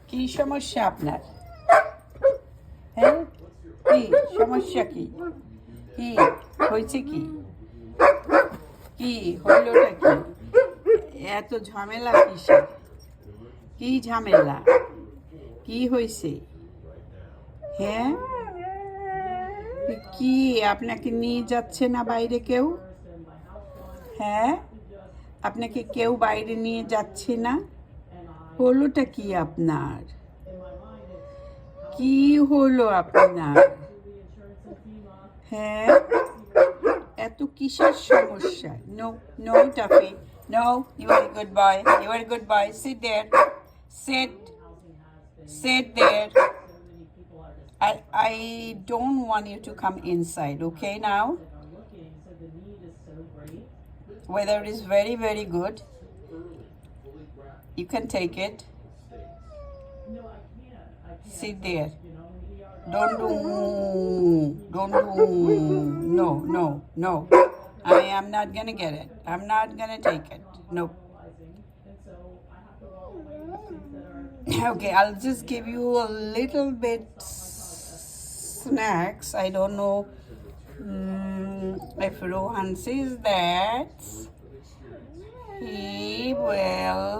কি সমস্যা আপনার? হ্যাঁ, কি সমস্যা? কি কি হয়েছে? কি কি হইলটা কি? এত ঝামেলা কিসের? কি ঝামেলা? কি হয়েছে? হ্যাঁ, কি আপনাকে নিয়ে যাচ্ছে না বাইরে কেউ? হ্যাঁ, আপনাকে কেউ বাইরে নিয়ে যাচ্ছে না? হলোটা কি আপনার? কি হলো আপনার? হ্যাঁ, এত কিসের সমস্যা? No, no Taffy, no, you are good boy, you are good boy, sit there, sit, sit there. I don't want you to come inside, okay now? Weather is very, very good. You can take it. Sit there. Don't do, no, no, no. I am not gonna get it. I'm not gonna take it. Nope. Okay, I'll just give you a little bit snacks. I don't know if Rohan sees that. He will.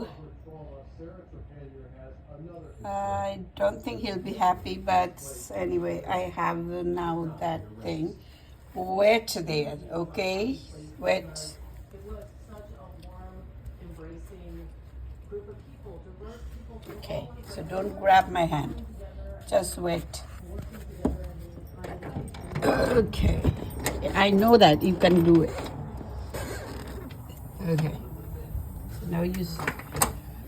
I don't think he'll be happy, but anyway, I have now that thing wet there, okay? Wet. Okay, so don't grab my hand, just wet. Okay, I know that you can do it. Okay, now you,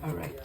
all right.